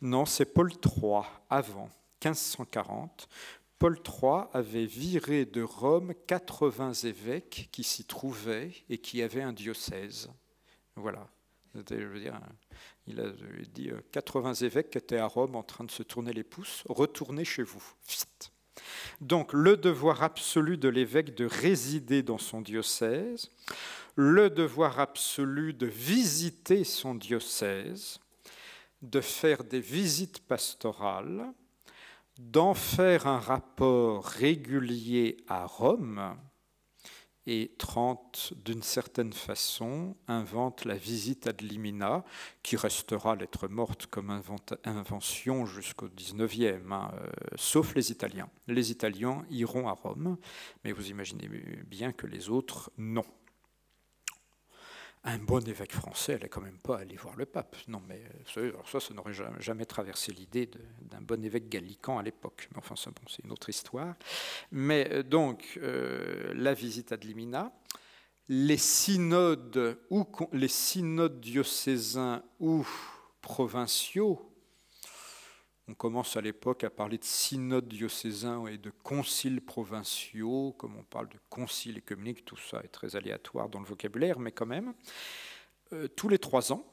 non, c'est Paul III, avant 1540, Paul III avait viré de Rome 80 évêques qui s'y trouvaient et qui avaient un diocèse. Voilà. Je veux dire, il a dit 80 évêques qui étaient à Rome en train de se tourner les pouces, retournez chez vous. Donc le devoir absolu de l'évêque de résider dans son diocèse, le devoir absolu de visiter son diocèse, de faire des visites pastorales, d'en faire un rapport régulier à Rome, et Trente, d'une certaine façon, invente la visite ad limina, qui restera lettre morte comme invention jusqu'au XIXe, sauf les Italiens. Les Italiens iront à Rome, mais vous imaginez bien que les autres, non. Un bon évêque français n'allait quand même pas aller voir le pape. Non, mais ça n'aurait jamais traversé l'idée d'un bon évêque gallican à l'époque. Mais enfin, ça, bon, c'est une autre histoire. Mais donc, la visite ad limina, les synodes diocésains ou provinciaux. On commence à l'époque à parler de synodes diocésains et de conciles provinciaux, comme on parle de conciles œcuméniques, tout ça est très aléatoire dans le vocabulaire, mais quand même. Tous les 3 ans,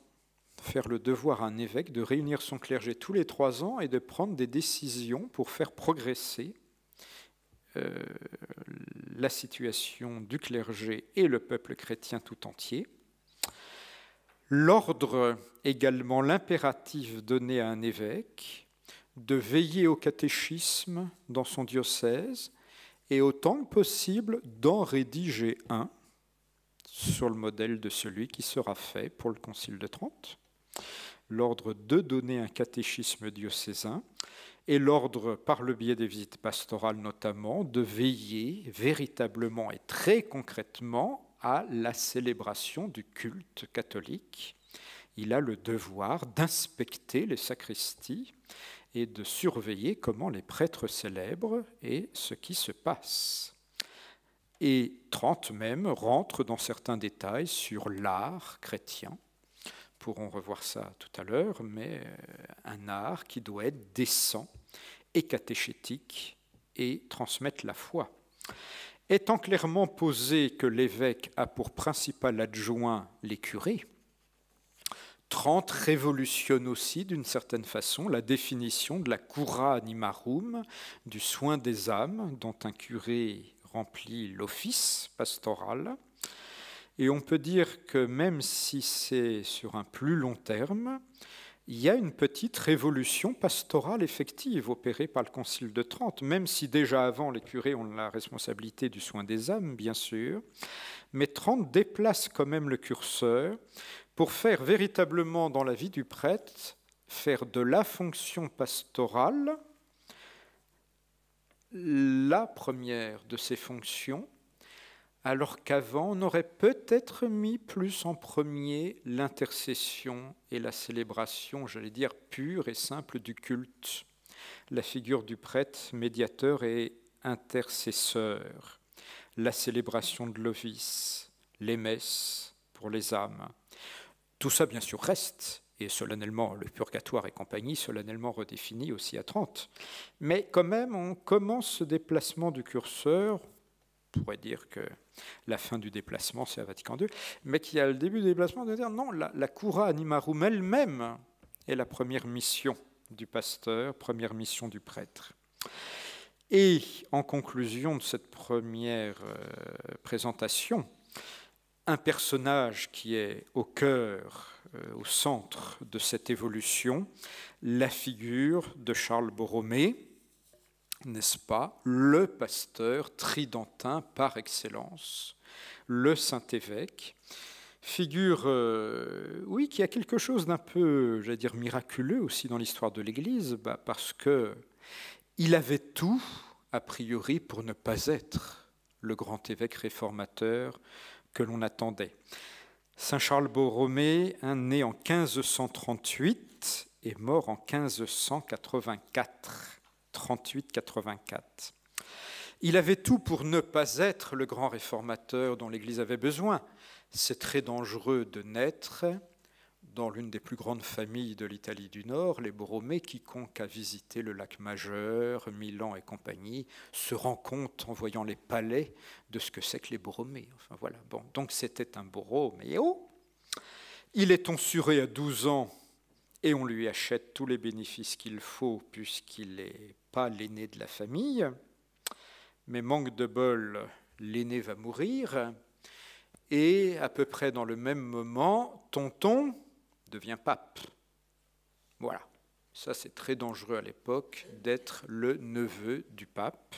faire le devoir à un évêque de réunir son clergé tous les 3 ans et de prendre des décisions pour faire progresser la situation du clergé et le peuple chrétien tout entier. L'ordre également, l'impératif donné à un évêque de veiller au catéchisme dans son diocèse et autant que possible d'en rédiger un sur le modèle de celui qui sera fait pour le Concile de Trente. L'ordre de donner un catéchisme diocésain et l'ordre, par le biais des visites pastorales notamment, de veiller véritablement et très concrètement à la célébration du culte catholique. Il a le devoir d'inspecter les sacristies et de surveiller comment les prêtres célèbrent et ce qui se passe. Et Trente même rentre dans certains détails sur l'art chrétien. Nous pourrons revoir ça tout à l'heure, mais un art qui doit être décent et catéchétique et transmettre la foi. Étant clairement posé que l'évêque a pour principal adjoint les curés, Trente révolutionne aussi d'une certaine façon la définition de la cura animarum, du soin des âmes, dont un curé remplit l'office pastoral. Et on peut dire que même si c'est sur un plus long terme, il y a une petite révolution pastorale effective opérée par le Concile de Trente, même si déjà avant les curés ont la responsabilité du soin des âmes, bien sûr, mais Trente déplace quand même le curseur pour faire véritablement dans la vie du prêtre, faire de la fonction pastorale la première de ses fonctions, alors qu'avant on aurait peut-être mis plus en premier l'intercession et la célébration, j'allais dire, pure et simple du culte, la figure du prêtre médiateur et intercesseur, la célébration de l'office, les messes pour les âmes. Tout ça, bien sûr, reste, et solennellement, le purgatoire et compagnie, solennellement redéfini aussi à Trente. Mais quand même, on commence ce déplacement du curseur, on pourrait dire que la fin du déplacement, c'est à Vatican II, mais qu'il y a le début du déplacement de dire non, la cura animarum elle-même est la première mission du pasteur, première mission du prêtre. Et en conclusion de cette première présentation, un personnage qui est au cœur, au centre de cette évolution, la figure de Charles Borromée, n'est-ce pas, le pasteur tridentin par excellence, le Saint-Évêque, figure, oui, qui a quelque chose d'un peu, j'allais dire, miraculeux aussi dans l'histoire de l'Église, parce qu'il avait tout, a priori, pour ne pas être le grand évêque réformateur que l'on attendait. Saint Charles Borromée, né en 1538 et mort en 1584, 38-84. Il avait tout pour ne pas être le grand réformateur dont l'Église avait besoin. C'est très dangereux de naître dans l'une des plus grandes familles de l'Italie du Nord, les Borromée. Quiconque a visité le lac Majeur, Milan et compagnie, se rend compte en voyant les palais de ce que c'est que les Borromée. Enfin voilà. Bon, donc c'était un Borroméo. Il est tonsuré à 12 ans et on lui achète tous les bénéfices qu'il faut puisqu'il n'est pas l'aîné de la famille. Mais manque de bol, l'aîné va mourir. et à peu près dans le même moment, Tonton devient pape. Voilà, ça c'est très dangereux à l'époque d'être le neveu du pape.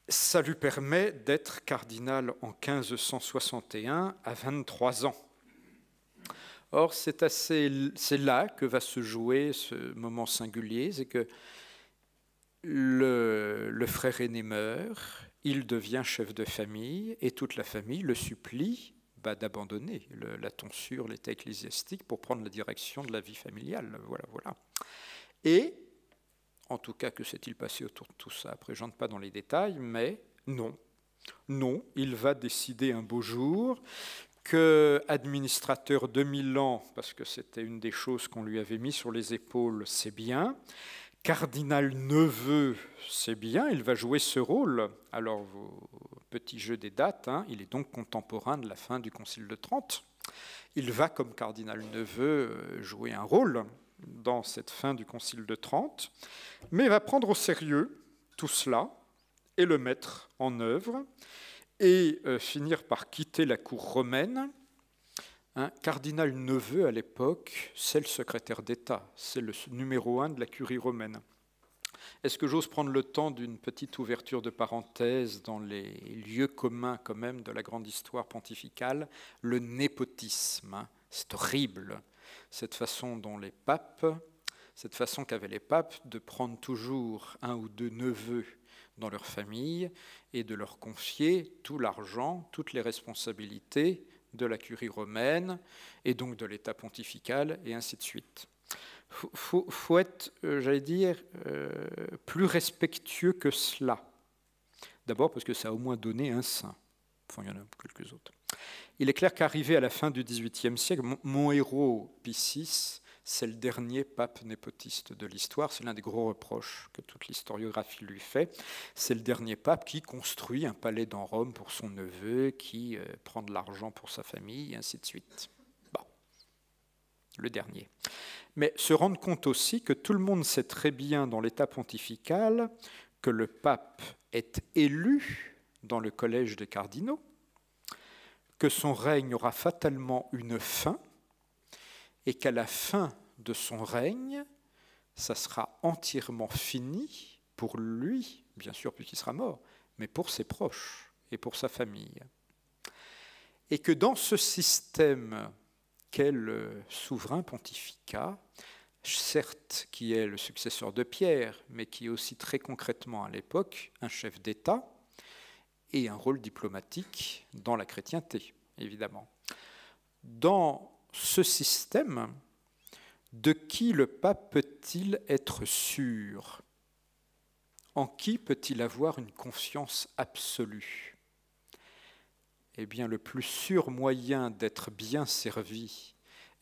Ça lui permet d'être cardinal en 1561 à 23 ans. Or, c'est là que va se jouer ce moment singulier, c'est que le frère aîné meurt, il devient chef de famille et toute la famille le supplie d'abandonner la tonsure, l'état ecclésiastique pour prendre la direction de la vie familiale. Voilà. Et, en tout cas, que s'est-il passé autour de tout ça? Après, je n'entre pas dans les détails, mais non, il va décider un beau jour que administrateur de Milan, parce que c'était une des choses qu'on lui avait mis sur les épaules, c'est bien. Cardinal neveu, c'est bien, il va jouer ce rôle. Alors, petit jeu des dates, il est donc contemporain de la fin du Concile de Trente. Il va, comme cardinal neveu, jouer un rôle dans cette fin du Concile de Trente, mais il va prendre au sérieux tout cela et le mettre en œuvre, et finir par quitter la cour romaine. Cardinal neveu, à l'époque, c'est le secrétaire d'État, c'est le numéro 1 de la curie romaine. Est-ce que j'ose prendre le temps d'une petite ouverture de parenthèse dans les lieux communs quand même de la grande histoire pontificale? Le népotisme, c'est horrible, cette façon dont les papes, cette façon qu'avaient les papes de prendre toujours un ou deux neveux dans leur famille et de leur confier tout l'argent, toutes les responsabilités de la curie romaine et donc de l'État pontifical et ainsi de suite. Faut être, j'allais dire, plus respectueux que cela. D'abord parce que ça a au moins donné un saint. Enfin, il y en a quelques autres. Il est clair qu'arrivé à la fin du XVIIIe siècle, mon héros Pie VI, c'est le dernier pape népotiste de l'histoire. C'est l'un des gros reproches que toute l'historiographie lui fait. C'est le dernier pape qui construit un palais dans Rome pour son neveu, qui prend de l'argent pour sa famille, et ainsi de suite. Bon, le dernier. Mais se rendre compte aussi que tout le monde sait très bien dans l'État pontifical que le pape est élu dans le collège des cardinaux, que son règne aura fatalement une fin, et qu'à la fin de son règne, ça sera entièrement fini pour lui, bien sûr puisqu'il sera mort, mais pour ses proches et pour sa famille. Et que dans ce système qu'est le souverain pontificat, certes qui est le successeur de Pierre, mais qui est aussi très concrètement à l'époque un chef d'État et un rôle diplomatique dans la chrétienté, évidemment. Dans ce système, de qui le pape peut-il être sûr? En qui peut-il avoir une confiance absolue? Eh bien, le plus sûr moyen d'être bien servi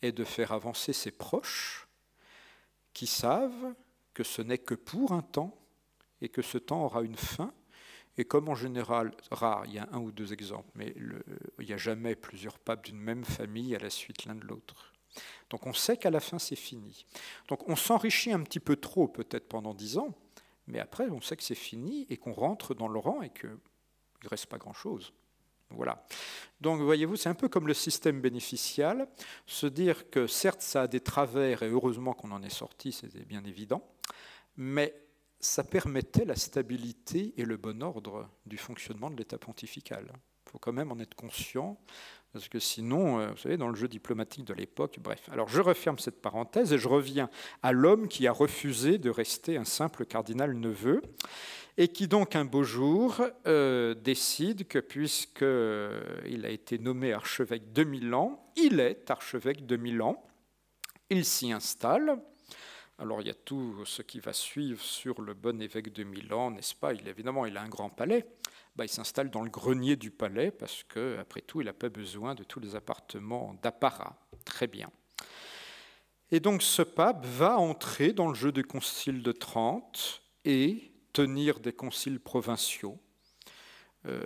est de faire avancer ses proches qui savent que ce n'est que pour un temps et que ce temps aura une fin. Et comme en général, rare, il y a un ou deux exemples, mais il n'y a jamais plusieurs papes d'une même famille à la suite l'un de l'autre. Donc on sait qu'à la fin c'est fini. Donc on s'enrichit un petit peu trop peut-être pendant 10 ans, mais après on sait que c'est fini et qu'on rentre dans le rang et qu'il ne reste pas grand-chose. Voilà. Donc voyez-vous, c'est un peu comme le système bénéficial, se dire que certes ça a des travers et heureusement qu'on en est sorti, c'est bien évident, mais ça permettait la stabilité et le bon ordre du fonctionnement de l'État pontifical. Il faut quand même en être conscient, parce que sinon, vous savez, dans le jeu diplomatique de l'époque, bref. Alors je referme cette parenthèse et je reviens à l'homme qui a refusé de rester un simple cardinal neveu, et qui donc un beau jour décide que puisqu'il a été nommé archevêque de Milan, il est archevêque de Milan, il s'y installe. Alors il y a tout ce qui va suivre sur le bon évêque de Milan, n'est-ce pas? Évidemment, il a un grand palais. Il s'installe dans le grenier du palais parce qu'après tout, il n'a pas besoin de tous les appartements d'apparat. Très bien. Et donc ce pape va entrer dans le jeu du Concile de Trente et tenir des conciles provinciaux.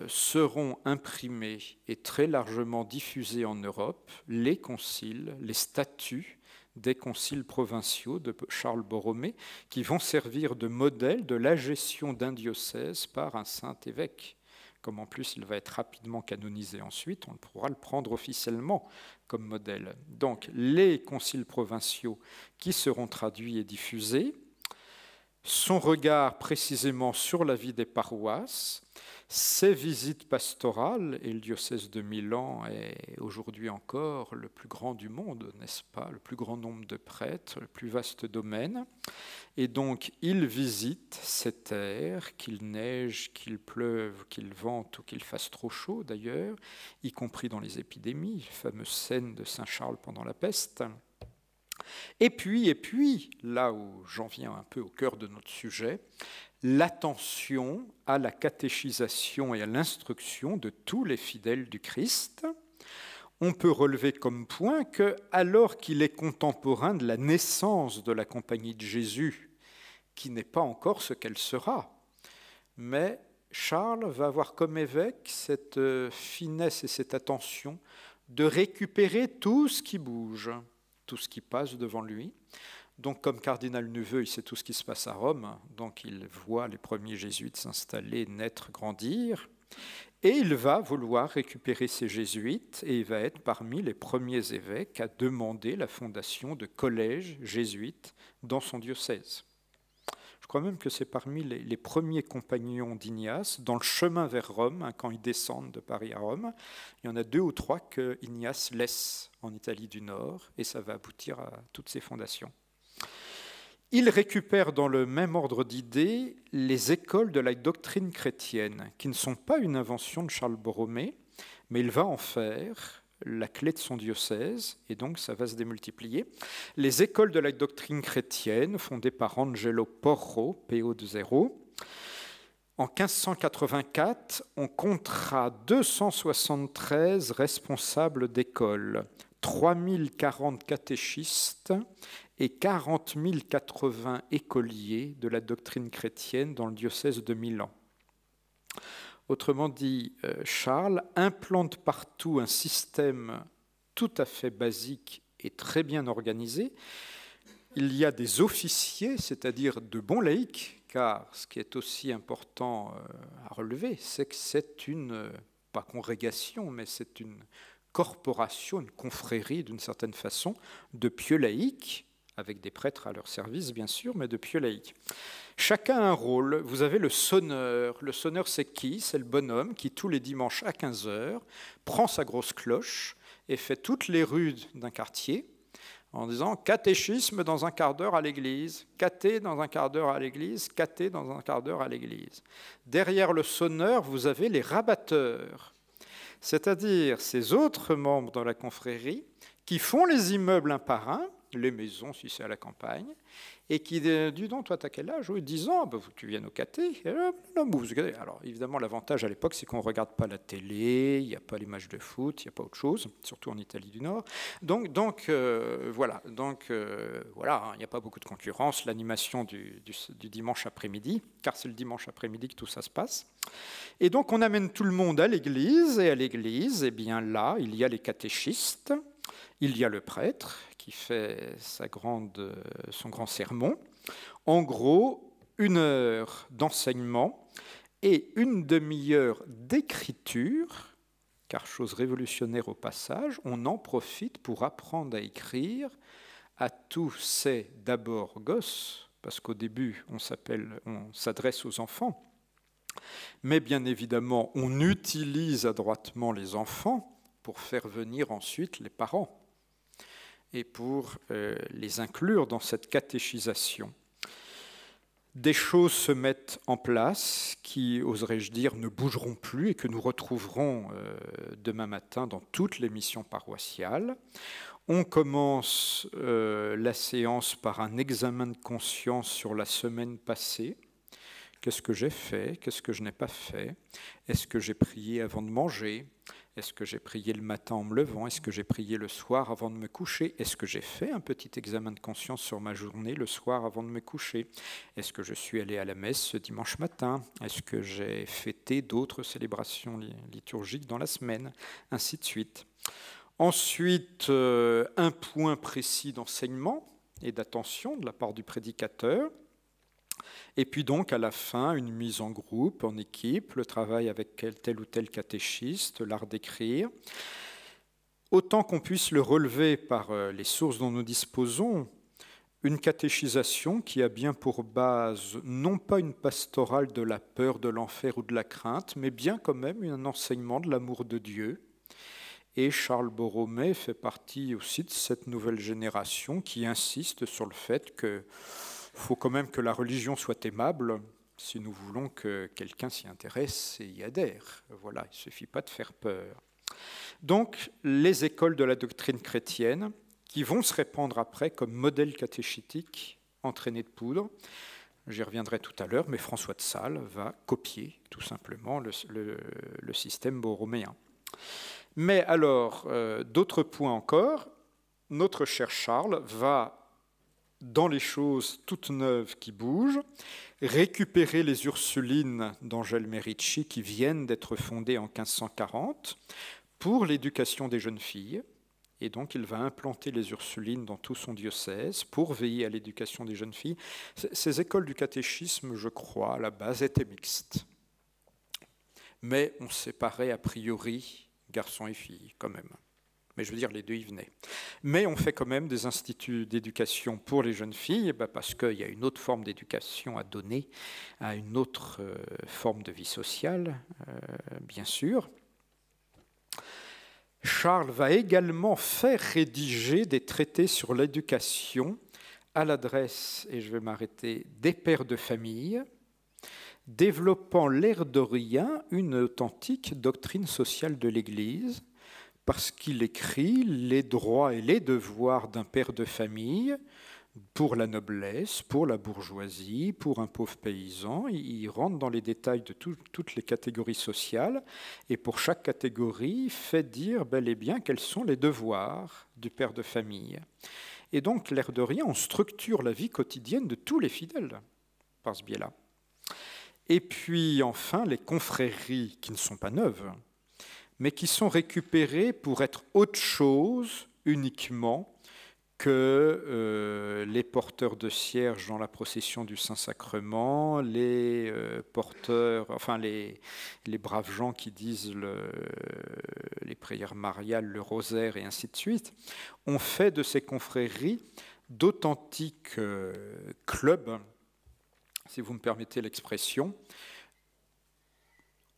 Seront imprimés et très largement diffusés en Europe les conciles, les statuts des conciles provinciaux de Charles Borromée, qui vont servir de modèle de la gestion d'un diocèse par un saint évêque, Comme en plus il va être rapidement canonisé ensuite, on pourra le prendre officiellement comme modèle. Donc les conciles provinciaux qui seront traduits et diffusés, son regard précisément sur la vie des paroisses, ses visites pastorales, et le diocèse de Milan est aujourd'hui encore le plus grand du monde, n'est-ce pas, le plus grand nombre de prêtres, le plus vaste domaine. Et donc il visite ces terres, qu'il neige, qu'il pleuve, qu'il vente ou qu'il fasse trop chaud d'ailleurs, y compris dans les épidémies, fameuse scène de Saint Charles pendant la peste. Et puis, là où j'en viens un peu au cœur de notre sujet, l'attention à la catéchisation et à l'instruction de tous les fidèles du Christ. On peut relever comme point que, alors qu'il est contemporain de la naissance de la Compagnie de Jésus, qui n'est pas encore ce qu'elle sera, mais Charles va avoir comme évêque cette finesse et cette attention de récupérer tout ce qui bouge, tout ce qui passe devant lui. Donc, comme cardinal Neveu, il sait tout ce qui se passe à Rome, donc il voit les premiers jésuites s'installer, naître, grandir, et il va vouloir récupérer ces jésuites, et il va être parmi les premiers évêques à demander la fondation de collèges jésuites dans son diocèse. Je crois même que c'est parmi les premiers compagnons d'Ignace, dans le chemin vers Rome, quand ils descendent de Paris à Rome, il y en a 2 ou 3 que Ignace laisse en Italie du Nord, et ça va aboutir à toutes ces fondations. Il récupère dans le même ordre d'idées les écoles de la doctrine chrétienne, qui ne sont pas une invention de Charles Borromée, mais il va en faire la clé de son diocèse, et donc ça va se démultiplier. Les écoles de la doctrine chrétienne, fondées par Angelo Porro, PO20. En 1584, on comptera 273 responsables d'écoles, 3040 catéchistes et 40 080 écoliers de la doctrine chrétienne dans le diocèse de Milan. Autrement dit, Charles implante partout un système tout à fait basique et très bien organisé. Il y a des officiers, c'est-à-dire de bons laïcs, car ce qui est aussi important à relever, c'est que c'est une, pas congrégation, mais c'est une corporation, une confrérie d'une certaine façon, de pieux laïcs, avec des prêtres à leur service, bien sûr, mais de pieux laïcs. Chacun a un rôle. Vous avez le sonneur. Le sonneur, c'est qui? C'est le bonhomme qui, tous les dimanches à 15h, prend sa grosse cloche et fait toutes les rues d'un quartier en disant « catéchisme dans un quart d'heure à l'église, caté dans un quart d'heure à l'église, caté dans un quart d'heure à l'église ». Derrière le sonneur, vous avez les rabatteurs, c'est-à-dire ces autres membres de la confrérie qui font les immeubles un par un, les maisons si c'est à la campagne, et qui dit donc, toi, t'as quel âge? Oui, 10 ans, bah, tu viens au caté. Alors, évidemment, l'avantage à l'époque, c'est qu'on ne regarde pas la télé, il n'y a pas les matchs de foot, il n'y a pas autre chose, surtout en Italie du Nord. Donc voilà, il n'y a pas beaucoup de concurrence, l'animation du dimanche après-midi, car c'est le dimanche après-midi que tout ça se passe. Et donc, on amène tout le monde à l'église, et à l'église, eh bien là, il y a les catéchistes, il y a le prêtre qui fait son grand sermon. En gros, 1 heure d'enseignement et 1 demi-heure d'écriture, car chose révolutionnaire au passage, on en profite pour apprendre à écrire à tous ces d'abord gosses, parce qu'au début on s'adresse aux enfants, mais bien évidemment on utilise adroitement les enfants pour faire venir ensuite les parents et pour les inclure dans cette catéchisation. Des choses se mettent en place qui, oserais-je dire, ne bougeront plus et que nous retrouverons demain matin dans toutes les missions paroissiales. On commence la séance par un examen de conscience sur la semaine passée. Qu'est-ce que j'ai fait? Qu'est-ce que je n'ai pas fait? Est-ce que j'ai prié avant de manger? Est-ce que j'ai prié le matin en me levant? Est-ce que j'ai prié le soir avant de me coucher? Est-ce que j'ai fait un petit examen de conscience sur ma journée le soir avant de me coucher? Est-ce que je suis allé à la messe ce dimanche matin? Est-ce que j'ai fêté d'autres célébrations liturgiques dans la semaine? Ainsi de suite. Ensuite, un point précis d'enseignement et d'attention de la part du prédicateur. Et puis donc, à la fin, une mise en groupe, en équipe, le travail avec tel ou tel catéchiste, l'art d'écrire. Autant qu'on puisse le relever par les sources dont nous disposons, une catéchisation qui a bien pour base non pas une pastorale de la peur, de l'enfer ou de la crainte, mais bien quand même un enseignement de l'amour de Dieu. Et Charles Borromée fait partie aussi de cette nouvelle génération qui insiste sur le fait qu'il faut quand même que la religion soit aimable si nous voulons que quelqu'un s'y intéresse et y adhère. Voilà, il ne suffit pas de faire peur. Donc, les écoles de la doctrine chrétienne qui vont se répandre après comme modèle catéchétique entraîné de poudre. J'y reviendrai tout à l'heure, mais François de Sales va copier tout simplement le système borroméen. Mais alors, d'autres points encore, notre cher Charles va, dans les choses toutes neuves qui bougent, récupérer les Ursulines d'Angèle Merici qui viennent d'être fondées en 1540 pour l'éducation des jeunes filles. Et donc, il va implanter les Ursulines dans tout son diocèse pour veiller à l'éducation des jeunes filles. Ces écoles du catéchisme, je crois, à la base, étaient mixtes. Mais on séparait a priori garçons et filles, quand même. Mais je veux dire, les deux y venaient. Mais on fait quand même des instituts d'éducation pour les jeunes filles, parce qu'il y a une autre forme d'éducation à donner, à une autre forme de vie sociale, bien sûr. Charles va également faire rédiger des traités sur l'éducation à l'adresse, et je vais m'arrêter, des pères de famille, développant l'air de rien une authentique doctrine sociale de l'Église, parce qu'il écrit les droits et les devoirs d'un père de famille pour la noblesse, pour la bourgeoisie, pour un pauvre paysan. Il rentre dans les détails de toutes les catégories sociales, et pour chaque catégorie, il fait dire bel et bien quels sont les devoirs du père de famille. Et donc, l'air de rien, on structure la vie quotidienne de tous les fidèles par ce biais-là. Et puis enfin, les confréries qui ne sont pas neuves, mais qui sont récupérées pour être autre chose uniquement que les porteurs de cierges dans la procession du Saint-Sacrement, les porteurs, enfin les braves gens qui disent les prières mariales, le rosaire et ainsi de suite. On fait de ces confréries d'authentiques clubs, si vous me permettez l'expression,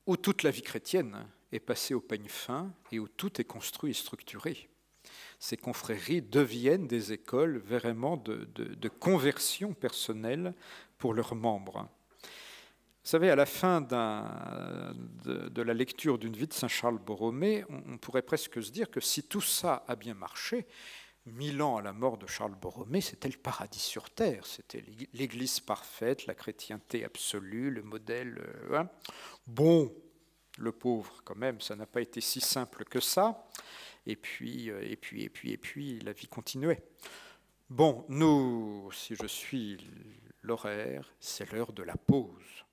où toute la vie chrétienne est passée au peigne fin et où tout est construit et structuré. Ces confréries deviennent des écoles vraiment de conversion personnelle pour leurs membres. Vous savez, à la fin de la lecture d'une vie de Saint Charles Borromée, on pourrait presque se dire que si tout ça a bien marché, 1000 ans à la mort de Charles Borromée, c'était le paradis sur terre, c'était l'Église parfaite, la chrétienté absolue, le modèle. Bon, le pauvre, quand même, ça n'a pas été si simple que ça. Et puis, la vie continuait. Bon, nous, si je suis l'horaire, c'est l'heure de la pause.